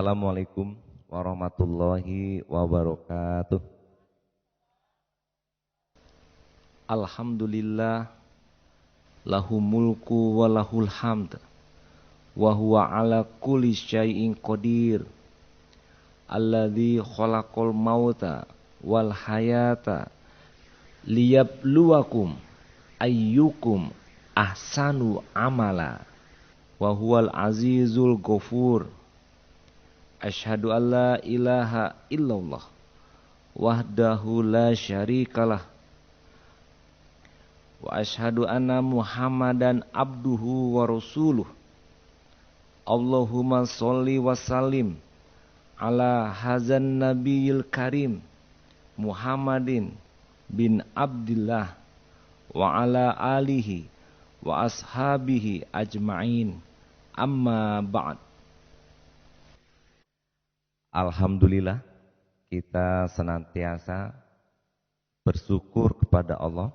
Assalamualaikum warahmatullahi wabarakatuh. Alhamdulillah, lahu mulku wa lahul hamd, wa huwa ala kulli syai'in qadir. Alladzi khalaqal mauta wal hayata liyabluwakum ayyukum ahsanu amala. Wa huwal azizul ghafur. Asyhadu an la ilaha illallah wahdahu la syarikalah wa asyhadu anna Muhammadan abduhu wa rasuluh. Allahumma sholli wa sallim ala hazan nabiyil karim Muhammadin bin Abdillah wa ala alihi wa ashabihi ajma'in, amma ba'd. Alhamdulillah, kita senantiasa bersyukur kepada Allah,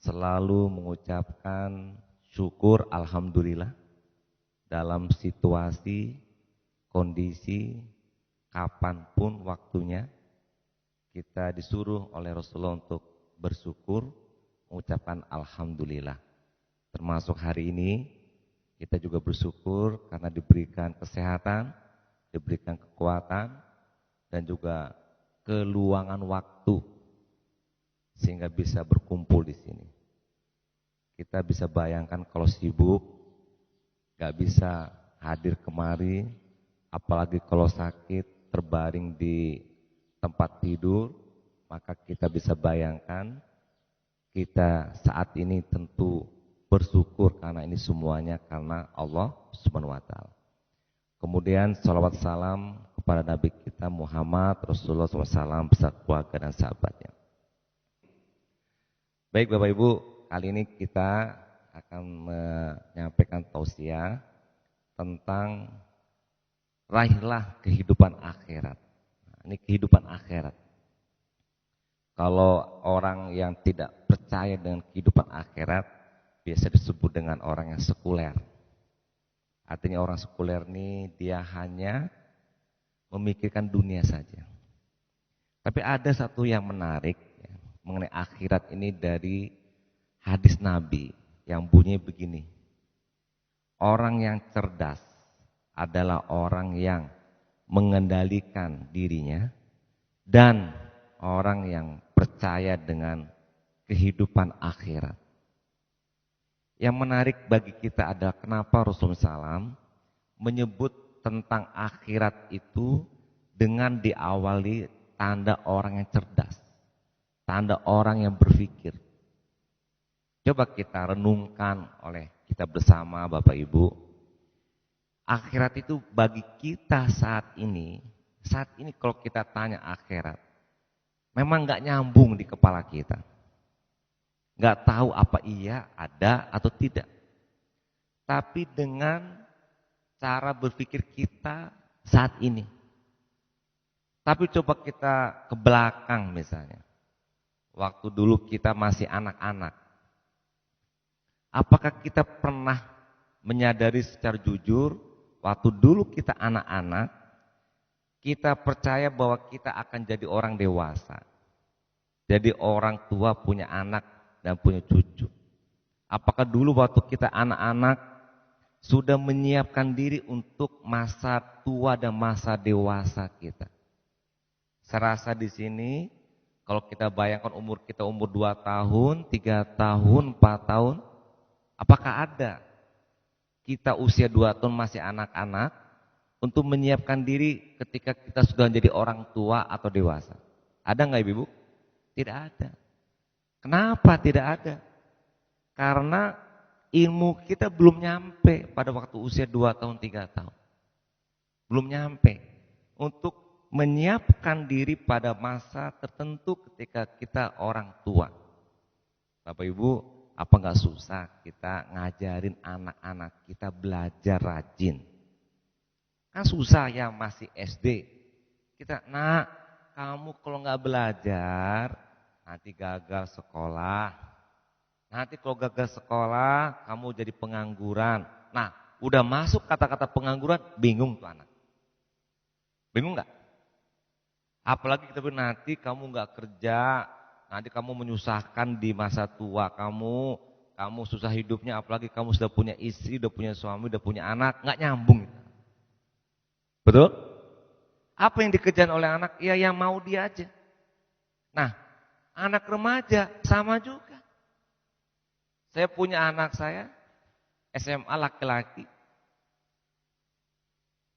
selalu mengucapkan syukur alhamdulillah dalam situasi, kondisi, kapanpun waktunya. Kita disuruh oleh Rasulullah untuk bersyukur, mengucapkan alhamdulillah. Termasuk hari ini kita juga bersyukur karena diberikan kesehatan, diberikan kekuatan, dan juga keluangan waktu sehingga bisa berkumpul di sini. Kita bisa bayangkan kalau sibuk, gak bisa hadir kemari, apalagi kalau sakit, terbaring di tempat tidur, maka kita bisa bayangkan kita saat ini tentu bersyukur karena ini semuanya karena Allah Subhanahu wa Ta'ala. Kemudian salawat salam kepada Nabi kita Muhammad Rasulullah SAW beserta keluarga dan sahabatnya. Baik Bapak Ibu, kali ini kita akan menyampaikan tausiah tentang raihlah kehidupan akhirat. Nah, ini kehidupan akhirat. Kalau orang yang tidak percaya dengan kehidupan akhirat, biasa disebut dengan orang yang sekuler. Artinya orang sekuler ini dia hanya memikirkan dunia saja. Tapi ada satu yang menarik ya, mengenai akhirat ini dari hadis Nabi yang bunyi begini. Orang yang cerdas adalah orang yang mengendalikan dirinya dan orang yang percaya dengan kehidupan akhirat. Yang menarik bagi kita adalah kenapa Rasulullah SAW menyebut tentang akhirat itu dengan diawali tanda orang yang cerdas, tanda orang yang berpikir. Coba kita renungkan oleh kita bersama Bapak Ibu. Akhirat itu bagi kita saat ini kalau kita tanya akhirat, memang gak nyambung di kepala kita. Gak tahu apa iya ada atau tidak. Tapi dengan cara berpikir kita saat ini. Tapi coba kita ke belakang misalnya. Waktu dulu kita masih anak-anak. Apakah kita pernah menyadari secara jujur, waktu dulu kita anak-anak, kita percaya bahwa kita akan jadi orang dewasa. Jadi orang tua punya anak dan punya cucu. Apakah dulu waktu kita anak-anak sudah menyiapkan diri untuk masa tua dan masa dewasa kita? Serasa di sini kalau kita bayangkan umur kita umur 2 tahun, 3 tahun, 4 tahun, apakah ada kita usia 2 tahun masih anak-anak untuk menyiapkan diri ketika kita sudah menjadi orang tua atau dewasa? Ada enggak Ibu? Tidak ada. Kenapa tidak ada? Karena ilmu kita belum nyampe pada waktu usia 2 tahun, 3 tahun. Belum nyampe untuk menyiapkan diri pada masa tertentu ketika kita orang tua. Bapak Ibu, apa enggak susah kita ngajarin anak-anak kita belajar rajin? Kan susah ya masih SD. Kita, nak, kamu kalau enggak belajar nanti gagal sekolah. Nanti kalau gagal sekolah, kamu jadi pengangguran. Nah, udah masuk kata-kata pengangguran, bingung tuh anak. Bingung nggak? Apalagi kita bilang nanti kamu nggak kerja, nanti kamu menyusahkan di masa tua kamu susah hidupnya, apalagi kamu sudah punya istri, sudah punya suami, sudah punya anak, nggak nyambung. Betul? Apa yang dikejar oleh anak? Ya yang mau dia aja. Nah, anak remaja sama juga. Saya punya anak saya, SMA laki-laki.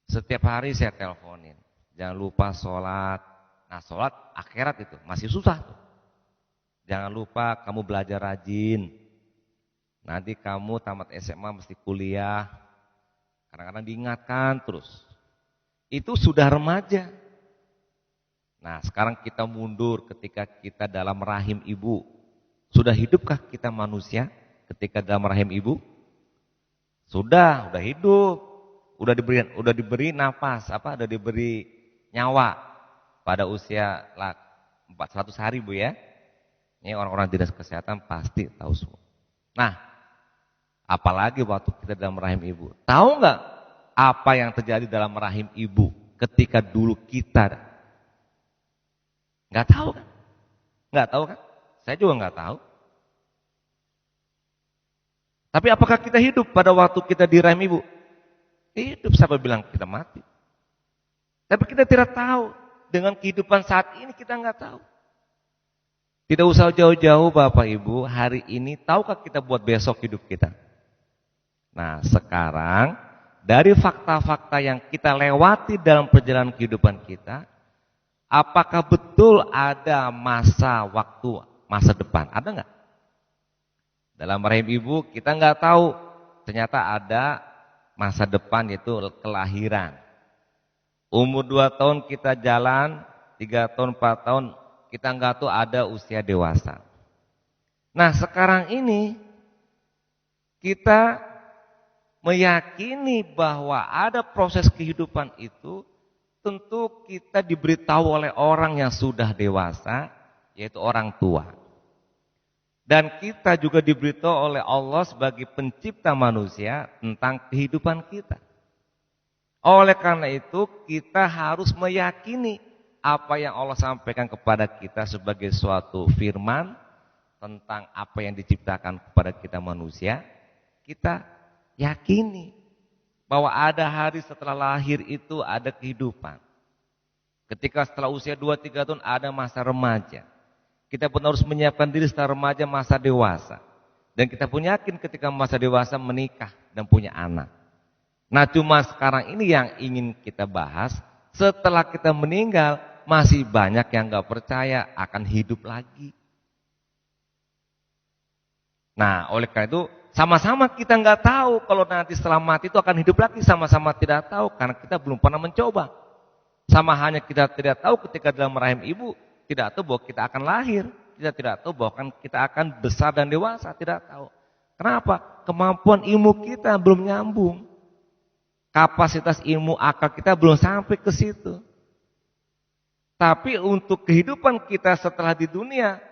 Setiap hari saya teleponin. Jangan lupa sholat. Nah, sholat akhirat itu masih susah tuh. Jangan lupa kamu belajar rajin. Nanti kamu tamat SMA mesti kuliah. Kadang-kadang diingatkan terus. Itu sudah remaja. Nah, sekarang kita mundur ketika kita dalam rahim ibu. Sudah hidupkah kita manusia ketika dalam rahim ibu? Sudah hidup. Udah diberi nafas, udah diberi nyawa pada usia 400 hari, Bu ya. Ini orang-orang dinas kesehatan pasti tahu semua. Nah, apalagi waktu kita dalam rahim ibu. Tahu nggak apa yang terjadi dalam rahim ibu ketika dulu kita? Nggak tahu kan? Nggak tahu kan? Saya juga nggak tahu. Tapi apakah kita hidup pada waktu kita di rahim ibu? Hidup, siapa bilang kita mati? Tapi kita tidak tahu. Dengan kehidupan saat ini kita nggak tahu. Tidak usah jauh-jauh Bapak Ibu, hari ini tahukah kita buat besok hidup kita? Nah, sekarang dari fakta-fakta yang kita lewati dalam perjalanan kehidupan kita, apakah betul ada masa depan? Ada nggak? Dalam rahim ibu kita nggak tahu, ternyata ada masa depan, yaitu kelahiran. Umur 2 tahun kita jalan, 3 tahun, 4 tahun, kita nggak tahu ada usia dewasa. Nah, sekarang ini kita meyakini bahwa ada proses kehidupan itu, tentu kita diberitahu oleh orang yang sudah dewasa, yaitu orang tua. Dan kita juga diberitahu oleh Allah sebagai pencipta manusia tentang kehidupan kita. Oleh karena itu kita harus meyakini apa yang Allah sampaikan kepada kita sebagai suatu firman tentang apa yang diciptakan kepada kita manusia. Kita yakini bahwa ada hari setelah lahir itu ada kehidupan. Ketika setelah usia 2-3 tahun ada masa remaja. Kita pun harus menyiapkan diri setelah remaja masa dewasa. Dan kita pun yakin ketika masa dewasa menikah dan punya anak. Nah, cuma sekarang ini yang ingin kita bahas, setelah kita meninggal masih banyak yang gak percaya akan hidup lagi. Nah, oleh karena itu sama-sama kita gak tahu kalau nanti setelah mati itu akan hidup lagi, sama-sama tidak tahu karena kita belum pernah mencoba. Sama hanya kita tidak tahu ketika dalam rahim ibu, tidak tahu bahwa kita akan lahir, kita tidak tahu bahwa kita akan besar dan dewasa, tidak tahu. Kenapa? Kemampuan ilmu kita belum nyambung. Kapasitas ilmu akal kita belum sampai ke situ. Tapi untuk kehidupan kita setelah di dunia,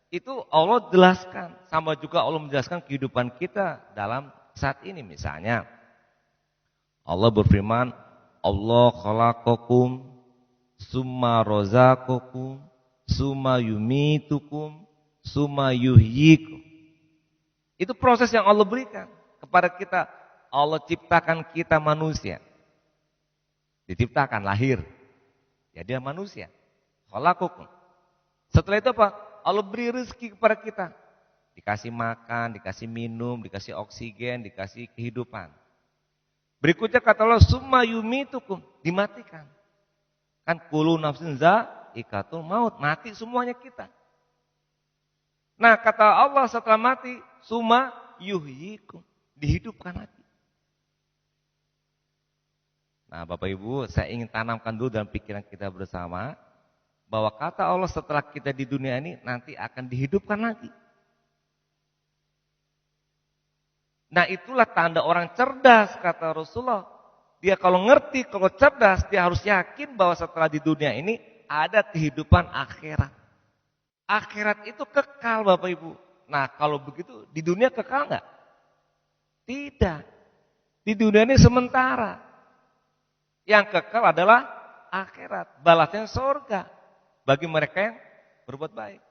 itu Allah jelaskan. Sama juga Allah menjelaskan kehidupan kita dalam saat ini. Misalnya, Allah berfirman, Allah khalaqakum summa rozaqakum summa yumitukum summa yuhyikum. Itu proses yang Allah berikan kepada kita. Allah ciptakan kita manusia. Diciptakan, lahir. Ya dia manusia. Khalaqakum. Setelah itu apa? Allah beri rezeki kepada kita. Dikasih makan, dikasih minum, dikasih oksigen, dikasih kehidupan. Berikutnya kata Allah, summa yumitukum, dimatikan. Kan kullu nafsin za'iqatul maut, mati semuanya kita. Nah, kata Allah setelah mati, summa yuhyikum, dihidupkan lagi. Nah, Bapak Ibu, saya ingin tanamkan dulu dalam pikiran kita bersama bahwa kata Allah setelah kita di dunia ini nanti akan dihidupkan lagi. Nah, itulah tanda orang cerdas, kata Rasulullah. Dia kalau ngerti, kalau cerdas, dia harus yakin bahwa setelah di dunia ini ada kehidupan akhirat. Akhirat itu kekal, Bapak Ibu. Nah, kalau begitu di dunia kekal enggak? Tidak. Di dunia ini sementara. Yang kekal adalah akhirat, balasnya surga bagi mereka yang berbuat baik.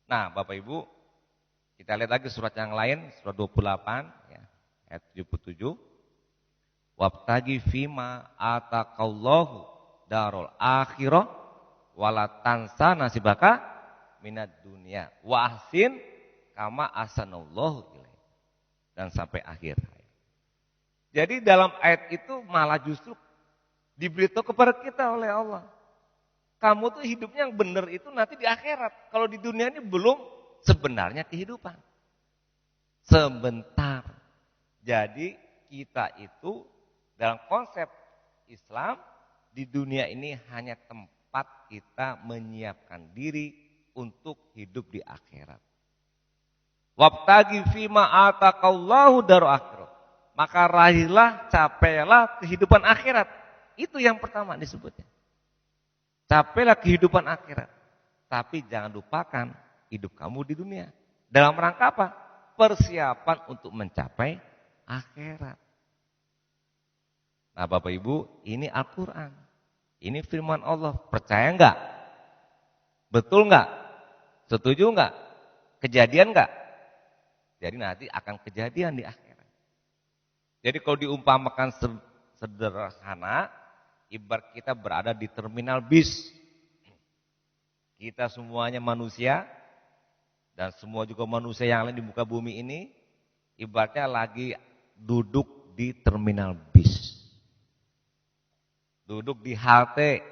Nah, Bapak Ibu, kita lihat lagi surat yang lain, surat 28 ya, ayat 77. Wabtagi fima ataqallahu darul akhirah wala tansa nasibaka minad dunya wa ahsin kama ahsanallahu ilaik. Dan sampai akhir. Jadi dalam ayat itu malah justru diberitahu kepada kita oleh Allah. Kamu tuh hidupnya yang benar itu nanti di akhirat. Kalau di dunia ini belum sebenarnya kehidupan. Sebentar. Jadi kita itu dalam konsep Islam di dunia ini hanya tempat kita menyiapkan diri untuk hidup di akhirat. Wabtagi fima ataqallahu daru akhirah. Maka raihlah, capailah kehidupan akhirat. Itu yang pertama disebutnya. Capailah kehidupan akhirat. Tapi jangan lupakan hidup kamu di dunia. Dalam rangka apa? Persiapan untuk mencapai akhirat. Nah, Bapak Ibu, ini Al-Quran. Ini firman Allah. Percaya enggak? Betul enggak? Setuju enggak? Kejadian enggak? Jadi nanti akan kejadian di akhirat. Jadi kalau diumpamakan sederhana, ibarat kita berada di terminal bis. Kita semuanya manusia, dan semua juga manusia yang lain di muka bumi ini, ibaratnya lagi duduk di terminal bis. Duduk di halte,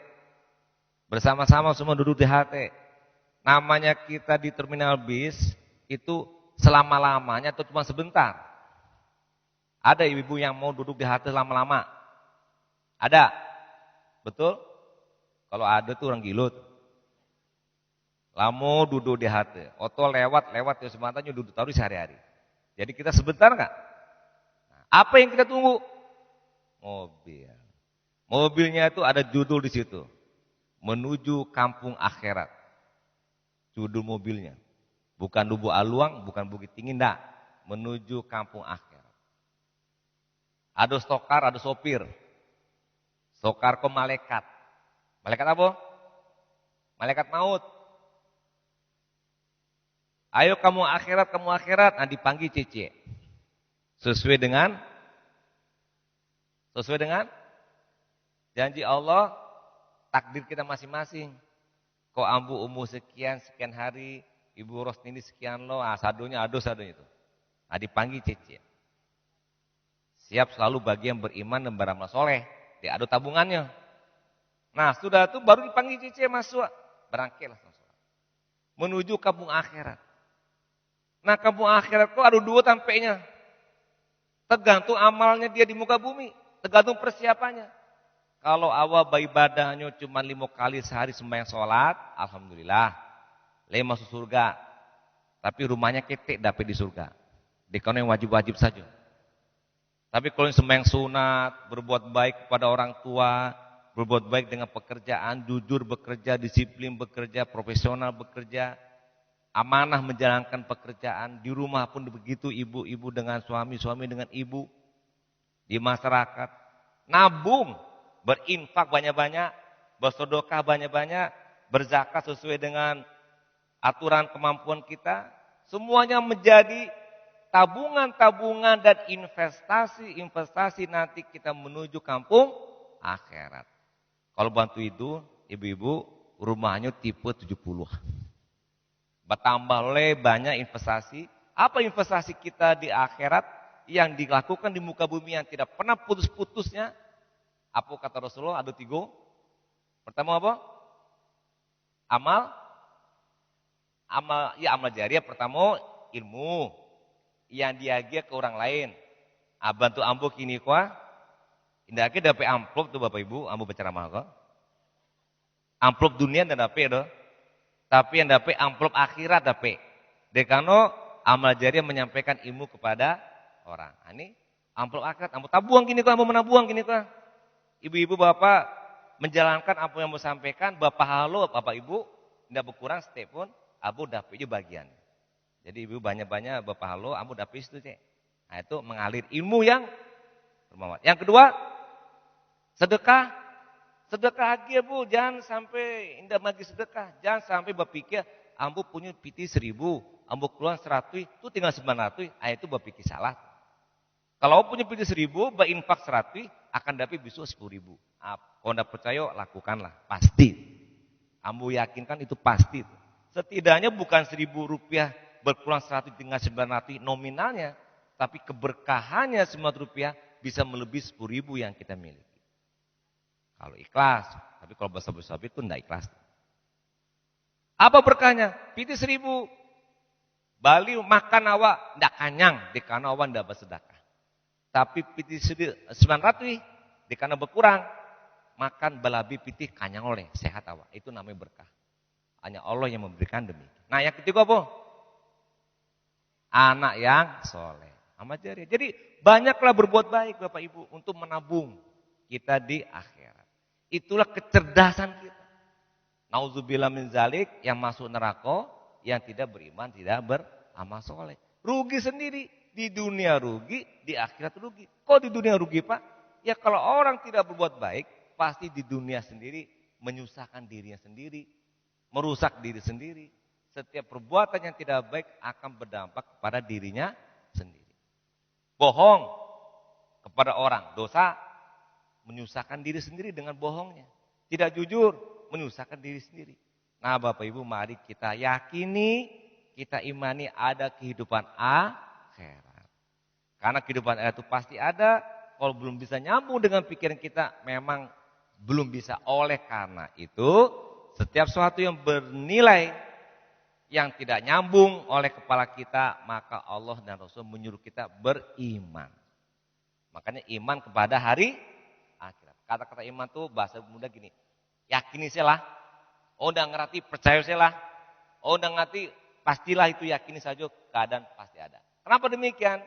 bersama-sama semua duduk di halte. Namanya kita di terminal bis, itu selama-lamanya atau cuma sebentar? Ada ibu-ibu yang mau duduk di halte lama-lama? Ada? Betul? Kalau ada tuh orang gilut. Lama duduk di halte. Oto lewat ya sematanya duduk taruh sehari-hari. Jadi kita sebentar enggak? Nah, apa yang kita tunggu? Mobil. Mobilnya itu ada judul di situ. Menuju kampung akhirat. Judul mobilnya. Bukan Dubu Aluang, bukan Bukit Tinggi, enggak. Menuju kampung akhirat. Ada stokar, ada sopir. Stokar ke malaikat. Malaikat apa? Malaikat maut. Ayo kamu akhirat. Nah, dipanggil Cece. Sesuai dengan janji Allah, takdir kita masing-masing. Kau ambu umur sekian hari, Ibu Rosnini sekian lo, sadonya itu. Nah, dipanggil Cece. Siap selalu bagi yang beriman dan beramal soleh. Dia ada tabungannya. Nah, sudah itu baru dipanggil Cece masuk. Berangkatlah langsung. Menuju kampung akhirat. Nah, kampung akhirat kok ada 2 tampaknya. Tergantung amalnya dia di muka bumi. Tergantung persiapannya. Kalau awal beribadahnya cuma 5 kali sehari sembahyang sholat, alhamdulillah. Masuk surga. Tapi rumahnya ketek dapat di surga. Di kono yang wajib-wajib saja. Tapi kalau sembahyang sunat, berbuat baik kepada orang tua, berbuat baik dengan pekerjaan, jujur bekerja, disiplin bekerja, profesional bekerja, amanah menjalankan pekerjaan, di rumah pun begitu, ibu-ibu dengan suami, suami dengan ibu, di masyarakat, nabung, berinfak banyak-banyak, bersedekah banyak-banyak, berzakat sesuai dengan aturan kemampuan kita, semuanya menjadi tabungan-tabungan dan investasi nanti kita menuju kampung akhirat. Kalau bantu itu, ibu-ibu, rumahnya tipe 70. Bertambah oleh banyak investasi. Apa investasi kita di akhirat yang dilakukan di muka bumi yang tidak pernah putus-putusnya? Apa kata Rasulullah? Ada 3. Pertama apa? Amal jariah. Pertama ilmu yang diagia ke orang lain. Bantu ambo kini kuah. Indah ke dapat amplop tuh Bapak Ibu, ambo berceramah kok. Amplop dunia dan dapat doh. Tapi yang dapat amplop akhirat dapat. Dekano amal jariah menyampaikan ilmu kepada orang. Ini amplop akhirat, ambo tabuang kini kuah, ambo menabuang kini kuah. Ibu-ibu bapak menjalankan apa yang mau sampaikan, bapak halo, bapak ibu tidak berkurang setiap pun, abu dapat juga bagian. Jadi ibu banyak-banyak bapak halo, abu dapat itu cek. Nah itu mengalir ilmu yang bermanfaat. Yang kedua, sedekah. Sedekah lagi ya Bu, jangan sampai indah bagi sedekah. Jangan sampai berpikir, ambu punya piti 1.000, ambu keluar 100, itu tinggal 900, itu berpikir salah. Kalau punya piti 1.000, berinfak 100, akan dapat besok 10.000. Kalau tidak percaya, lakukanlah. Pasti. Ambu yakinkan itu pasti. Setidaknya bukan 1.000 rupiah berkurang 100 tinggal 900 nominalnya, tapi keberkahannya 900 rupiah bisa melebihi 10.000 yang kita miliki. Kalau ikhlas, tapi kalau besar-besar itu tidak ikhlas. Apa berkahnya? Piti 1.000. Bali makan awak tidak kanyang, dikana awak tidak bersedekah. Tapi piti 900, dikana berkurang, makan belabi piti kanyang oleh, sehat awak. Itu namanya berkah. Hanya Allah yang memberikan demikian. Nah yang ketiga apa? Anak yang soleh. Amal jariah. Jadi banyaklah berbuat baik Bapak Ibu untuk menabung kita di akhirat. Itulah kecerdasan kita. Nauzubillah min zalik, yang masuk neraka, yang tidak beriman, tidak beramal soleh. Rugi sendiri. Di dunia rugi, di akhirat rugi. Kok di dunia rugi Pak? Ya kalau orang tidak berbuat baik, pasti di dunia sendiri menyusahkan dirinya sendiri, merusak diri sendiri. Setiap perbuatan yang tidak baik akan berdampak kepada dirinya sendiri. Bohong kepada orang, dosa, menyusahkan diri sendiri dengan bohongnya. Tidak jujur, menyusahkan diri sendiri. Nah Bapak Ibu, mari kita yakini, kita imani ada kehidupan akhirat. Karena kehidupan akhirat itu pasti ada. Kalau belum bisa nyambung dengan pikiran kita, memang belum bisa. Oleh karena itu, setiap sesuatu yang bernilai, yang tidak nyambung oleh kepala kita, maka Allah dan Rasul menyuruh kita beriman. Makanya iman kepada hari akhirat. Kata-kata iman tuh bahasa mudah gini. Yakini saja. Oh udah ngerti, percaya saja. Oh udah ngerti, pastilah itu yakini saja, keadaan pasti ada. Kenapa demikian?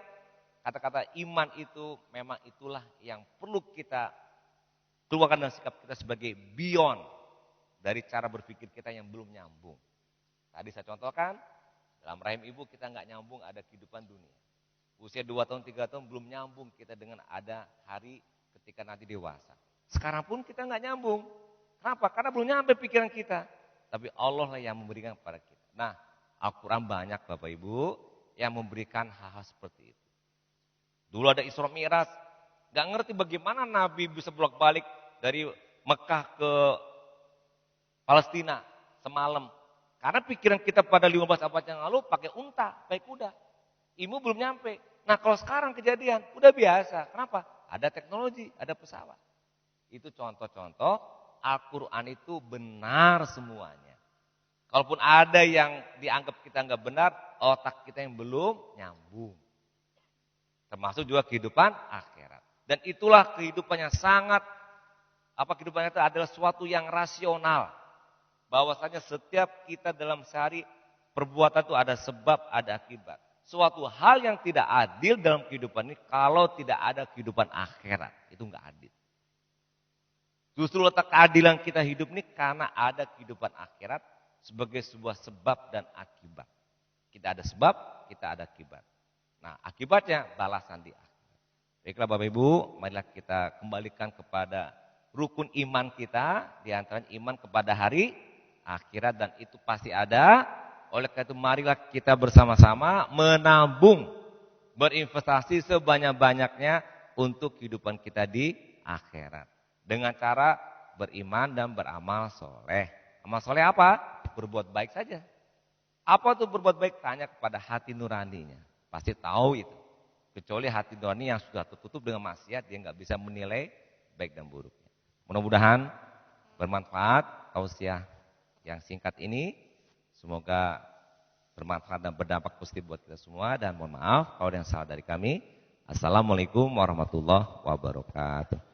Kata-kata iman itu memang itulah yang perlu kita keluarkan dari sikap kita sebagai beyond dari cara berpikir kita yang belum nyambung. Tadi saya contohkan, dalam rahim ibu kita nggak nyambung ada kehidupan dunia. Usia 2 tahun, 3 tahun belum nyambung kita dengan ada hari ketika nanti dewasa. Sekarang pun kita nggak nyambung. Kenapa? Karena belum nyampe pikiran kita. Tapi Allah lah yang memberikan kepada kita. Nah, Al-Quran banyak Bapak Ibu yang memberikan hal-hal seperti itu. Dulu ada Isra Mi'raj, nggak ngerti bagaimana Nabi bisa bolak-balik dari Mekah ke Palestina semalam. Karena pikiran kita pada 15 abad yang lalu pakai unta, pakai kuda. Ilmu belum nyampe. Nah kalau sekarang kejadian, udah biasa. Kenapa? Ada teknologi, ada pesawat. Itu contoh-contoh Al-Quran itu benar semuanya. Kalaupun ada yang dianggap kita nggak benar, otak kita yang belum nyambung. Termasuk juga kehidupan akhirat. Dan itulah kehidupan yang sangat, kehidupan itu adalah suatu yang rasional. Bahwasanya setiap kita dalam sehari perbuatan itu ada sebab, ada akibat. Suatu hal yang tidak adil dalam kehidupan ini kalau tidak ada kehidupan akhirat. Itu nggak adil. Justru letak keadilan kita hidup ini karena ada kehidupan akhirat sebagai sebuah sebab dan akibat. Kita ada sebab, kita ada akibat. Nah akibatnya balasan di akhirat. Baiklah Bapak Ibu, marilah kita kembalikan kepada rukun iman kita. Di antara iman kepada hari akhirat dan itu pasti ada. Oleh karena itu marilah kita bersama-sama menabung, berinvestasi sebanyak-banyaknya untuk kehidupan kita di akhirat. Dengan cara beriman dan beramal soleh. Amal soleh apa? Berbuat baik saja. Apa tuh berbuat baik? Tanya kepada hati nuraninya. Pasti tahu itu. Kecuali hati nurani yang sudah tertutup dengan maksiat, dia nggak bisa menilai baik dan buruknya. Mudah-mudahan bermanfaat tausiah yang singkat ini. Semoga bermanfaat dan berdampak positif buat kita semua. Dan mohon maaf kalau ada yang salah dari kami. Assalamualaikum warahmatullahi wabarakatuh.